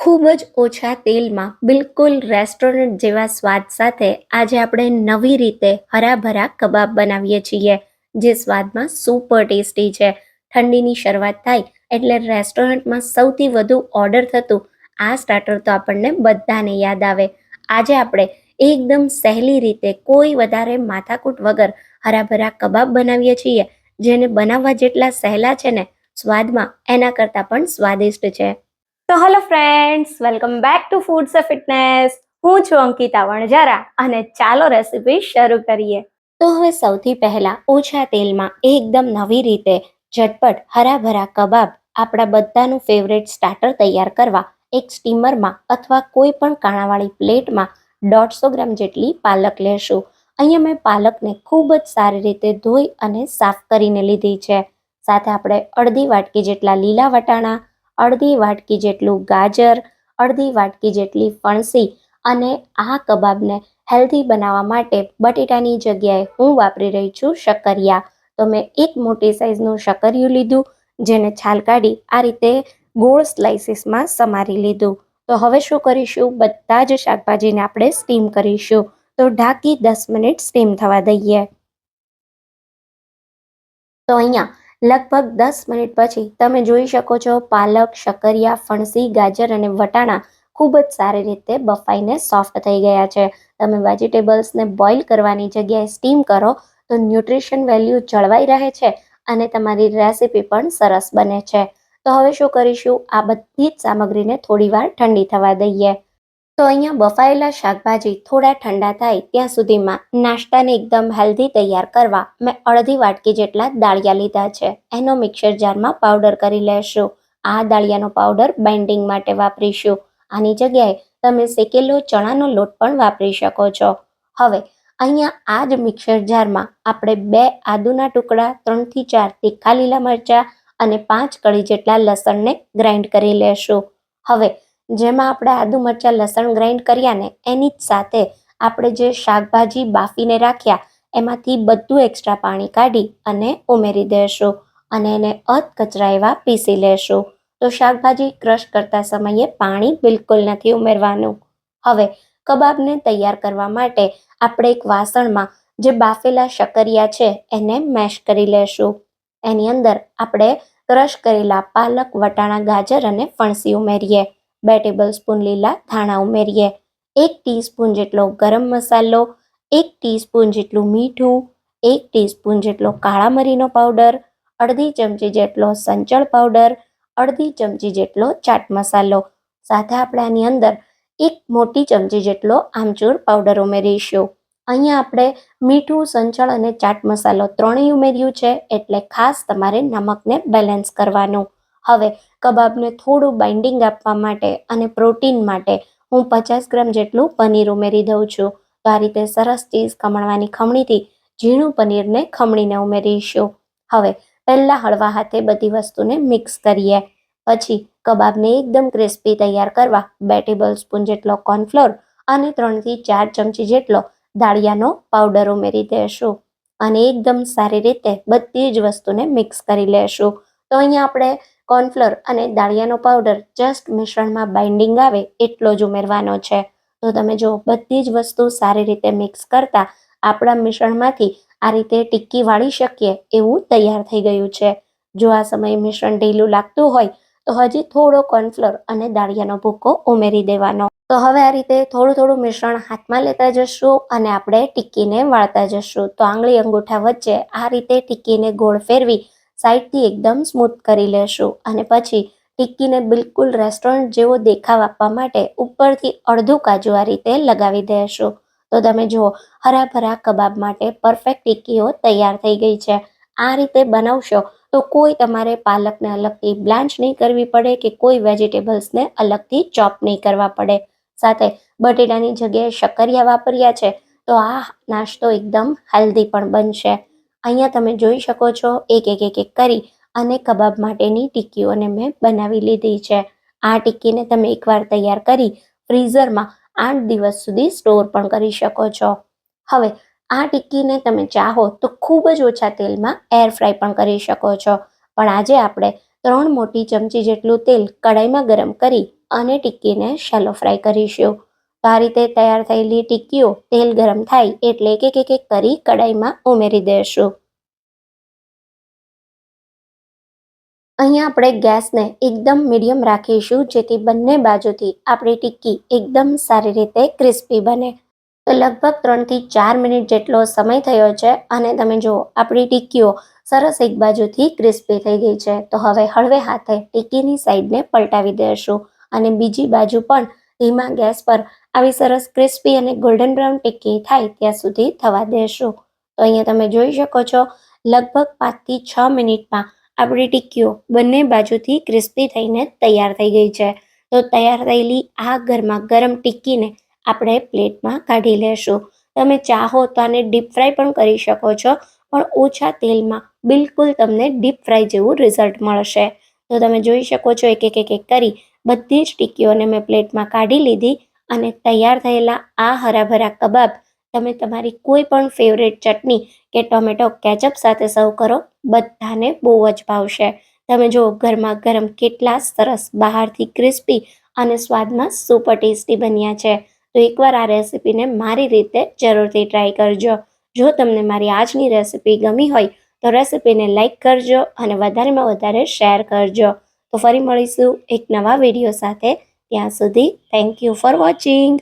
ખૂબ જ ઓછા તેલમાં બિલકુલ રેસ્ટોરન્ટ જેવા સ્વાદ સાથે આજે આપણે નવી રીતે હરાભરા કબાબ બનાવીએ છીએ, જે સ્વાદમાં સુપર ટેસ્ટી છે. ઠંડીની શરૂઆત થાય એટલે રેસ્ટોરન્ટમાં સૌથી વધુ ઓર્ડર થતું આ સ્ટાર્ટર તો આપણને બધાને યાદ આવે. આજે આપણે એકદમ સહેલી રીતે કોઈ વધારે માથાકૂટ વગર હરાભરા કબાબ બનાવીએ છીએ, જેને બનાવવા જેટલા સહેલા છે ને સ્વાદમાં એના કરતાં પણ સ્વાદિષ્ટ છે. તો hello friends, welcome back to foods of fitness. હું છું અંકિતા વણજારા અને ચાલો રેસીપી શરૂ કરીએ. તો હવે સૌથી પહેલા ઓછા તેલમાં એકદમ નવી રીતે ઝટપટ હરાભરા કબાબ આપણા બધાનું ફેવરેટ સ્ટાર્ટર તૈયાર કરવા એક સ્ટીમરમાં અથવા કોઈ પણ કાણાવાળી પ્લેટમાં 150 ગ્રામ જેટલી પાલક લેશું. અહીંયા મેં પાલકને ખૂબ જ સારી રીતે ધોઈ અને સાફ કરીને લીધી છે. સાથે આપણે અડધી વાટકી જેટલા લીલા વટાણા, અડધી વાટકી જેટલું ગાજર, અડધી વાટકી જેટલી ફણસી અને આ કબાબને હેલ્ધી બનાવવા માટે બટેટાની જગ્યાએ હું વાપરી રહી છું શક્કરિયા. તો મેં એક મોટી સાઈઝનું શક્કરિયું લીધું, જેને છાલ કાઢી આ રીતે ગોળ સ્લાઇસીસમાં સમારી લીધું. તો હવે શું કરીશું, બધા જ શાકભાજીને આપણે સ્ટીમ કરીશું. તો ઢાંકી 10 મિનિટ સ્ટીમ થવા દઈએ. તો અહીંયા લગભગ 10 મિનિટ પછી તમે જોઈ શકો છો પાલક, શક્કરિયા, ફણસી, ગાજર અને વટાણા ખૂબ જ સારી રીતે બફાઈને સોફ્ટ થઈ ગયા છે. તમે વેજીટેબલ્સને બોઇલ કરવાની જગ્યાએ સ્ટીમ કરો તો ન્યુટ્રિશન વેલ્યુ જળવાઈ રહે છે અને તમારી રેસીપી પણ સરસ બને છે. તો હવે શું કરીશું, આ બધી જ સામગ્રીને થોડીવાર ઠંડી થવા દઈએ. તો અહીંયા બફાયેલા શાકભાજી થોડા ઠંડા થાય ત્યાં સુધીમાં નાસ્તાને એકદમ હેલ્ધી તૈયાર કરવા મેં અડધી વાટકી જેટલા દાળિયા લીધા છે. એનો મિક્સર જારમાં પાવડર કરી લેશું. આ દાળિયાનો પાવડર બાઇન્ડિંગ માટે વાપરીશું. આની જગ્યાએ તમે શેકેલો ચણાનો લોટ પણ વાપરી શકો છો. હવે અહીંયા આ જ મિક્સર જારમાં આપણે 2 આદુના ટુકડા, 3 થી 4 તીખા લીલા મરચાં અને 5 કળી જેટલા લસણને ગ્રાઇન્ડ કરી લેશું. હવે જેમાં આપણે આદુ મરચાં લસણ ગ્રાઇન્ડ કર્યા ને એની જ સાથે આપણે જે શાકભાજી બાફીને રાખ્યા એમાંથી બધું એક્સ્ટ્રા પાણી કાઢી અને ઉમેરી દેશું અને એને અધકચરા એવા પીસી લેશું. તો શાકભાજી ક્રશ કરતા સમયે પાણી બિલકુલ નથી ઉમેરવાનું. હવે કબાબને તૈયાર કરવા માટે આપણે એક વાસણમાં જે બાફેલા શક્કરિયા છે એને મેશ કરી લેશું. એની અંદર આપણે ક્રશ કરેલા પાલક, વટાણા, ગાજર અને ફણસી ઉમેરીએ. 2 ટેબલસ્પૂન લીલા ધાણા ઉમેરીએ. 1 ટીસ્પૂન જેટલો ગરમ મસાલો, 1 ટીસ્પૂન જેટલું મીઠું, 1 ટીસ્પૂન જેટલો કાળા મરીનો પાવડર, અડધી ચમચી જેટલો સંચળ પાવડર, અડધી ચમચી જેટલો ચાટ મસાલો. સાથે આપણે આની અંદર 1 મોટી ચમચી જેટલો આમચૂર પાવડર ઉમેરીશું. અહીંયા આપણે મીઠું, સંચળ અને ચાટ મસાલો ત્રણેય ઉમેર્યું છે, એટલે ખાસ તમારે નમકને બેલેન્સ કરવાનું. હવે કબાબને થોડું બાઇન્ડિંગ આપવા માટે અને પ્રોટીન માટે હું 50 ગ્રામ જેટલું પનીર ઉમેરી દઉં છું. તો આ રીતે સરસ ચીઝ ખમણવાની ખમણીથી ઝીણું પનીરને ખમણીને ઉમેરીશું. હવે પહેલાં હળવા હાથે બધી વસ્તુને મિક્સ કરીએ. પછી કબાબને એકદમ ક્રિસ્પી તૈયાર કરવા 2 ટેબલસ્પૂન જેટલો કોર્નફ્લોર અને 3 થી 4 ચમચી જેટલો દાળિયાનો પાવડર ઉમેરી દેશું અને એકદમ સારી રીતે બધી જ વસ્તુને મિક્સ કરી લેશું. તો અહીંયા આપણે કોર્નફ્લોર અને દાળિયાનો પાવડર જસ્ટ મિશ્રણમાં બાઇન્ડિંગ આવે એટલો જ ઉમેરવાનો છે. તો તમે જો બધી જ વસ્તુ સારી રીતે મિક્સ કરતા આપણા મિશ્રણમાંથી આ રીતે ટિક્કી વાળી શકીએ એવું તૈયાર થઈ ગયું છે. જો આ સમયે મિશ્રણ ઢીલું લાગતું હોય તો હજી થોડો કોર્નફ્લોર અને દાળિયાનો ભૂકો ઉમેરી દેવાનો. તો હવે આ રીતે થોડું થોડું મિશ્રણ હાથમાં લેતા જશું અને આપણે ટિક્કીને વાળતા જશું. તો આંગળી અંગૂઠા વચ્ચે આ રીતે ટિક્કીને ગોળ ફેરવી સાઈડથી એકદમ સ્મૂથ કરી લેશું અને પછી ટિક્કીને બિલકુલ રેસ્ટોરન્ટ જેવો દેખાવ આપવા માટે ઉપરથી અડધું કાજુ આ રીતે લગાવી દેશું. તો તમે જુઓ હરાભરા કબાબ માટે પરફેક્ટ ટિક્કીઓ તૈયાર થઈ ગઈ છે. આ રીતે બનાવશો તો કોઈ તમારે પાલકને અલગથી બ્લાન્ચ નહીં કરવી પડે કે કોઈ વેજીટેબલ્સને અલગથી ચોપ નહીં કરવા પડે. સાથે બટેટાની જગ્યાએ શક્કરિયા વાપર્યા છે તો આ નાસ્તો એકદમ હેલ્ધી પણ બનશે. અહીંયા તમે જોઈ શકો છો એક કરી અને કબાબ માટેની ટિક્કીઓને મેં બનાવી લીધી છે. આ ટિક્કીને તમે એકવાર તૈયાર કરી ફ્રીઝરમાં 8 દિવસ સુધી સ્ટોર પણ કરી શકો છો. હવે આ ટિક્કીને તમે ચાહો તો ખૂબ જ ઓછા તેલમાં એર ફ્રાય પણ કરી શકો છો. પણ આજે આપણે 3 મોટી ચમચી જેટલું તેલ કડાઈમાં ગરમ કરી અને ટિક્કીને શેલો ફ્રાય કરીશું. તો આ રીતે તૈયાર થયેલી ટિક્કીઓ તેલ ગરમ થાય એટલે એક કરી કડાઈમાં ઉમેરી દઈશું. અહીંયા આપણે ગેસને એકદમ મીડિયમ રાખીશું જેથી બંને બાજુથી આપણી ટિક્કી એકદમ સારી રીતે ક્રિસ્પી બને. તો લગભગ 3 થી 4 મિનિટ જેટલો સમય થયો છે અને તમે જુઓ આપણી ટિક્કીઓ સરસ એક બાજુથી ક્રિસ્પી થઈ ગઈ છે. તો હવે હળવે હાથે ટિક્કીની સાઈડને પલટાવી દઈશું અને બીજી બાજુ પણ ધીમા ગેસ પર આવી સરસ ક્રિસ્પી અને ગોલ્ડન બ્રાઉન ટિક્કી થાય ત્યાં સુધી થવા દઈશું. તો અહીંયા તમે જોઈ શકો છો લગભગ 5 થી 6 મિનિટમાં આપણી ટિક્કીઓ બંને બાજુથી ક્રિસ્પી થઈને તૈયાર થઈ ગઈ છે. તો તૈયાર થયેલી આ ગરમા ગરમ ટિક્કીને આપણે પ્લેટમાં કાઢી લેશું. તમે ચાહો તો આને ડીપ ફ્રાય પણ કરી શકો છો, પણ ઓછા તેલમાં બિલકુલ તમને ડીપ ફ્રાય જેવું રિઝલ્ટ મળશે. તો તમે જોઈ શકો છો એક કરી બધી જ ટિક્કીઓને મેં પ્લેટમાં કાઢી લીધી અને તૈયાર થયેલા આ હરાભરા કબાબ તમે તમારી કોઈ પણ ફેવરેટ ચટણી કે ટોમેટો કેચઅપ સાથે સર્વ કરો, બધાને બહુ જ ભાવશે. તમે જુઓ ગરમા ગરમ કેટલા સરસ બહારથી ક્રિસ્પી અને સ્વાદમાં સુપર ટેસ્ટી બન્યા છે. તો એકવાર આ રેસીપીને મારી રીતે જરૂરથી ટ્રાય કરજો. જો તમને મારી આજની રેસીપી ગમી હોય તો રેસીપીને લાઈક કરજો અને વધારેમાં વધારે શેર કરજો. તો ફરી મળીશું એક નવા વિડીયો સાથે. ત્યાં સુધી થેન્ક યુ ફોર વોચિંગ.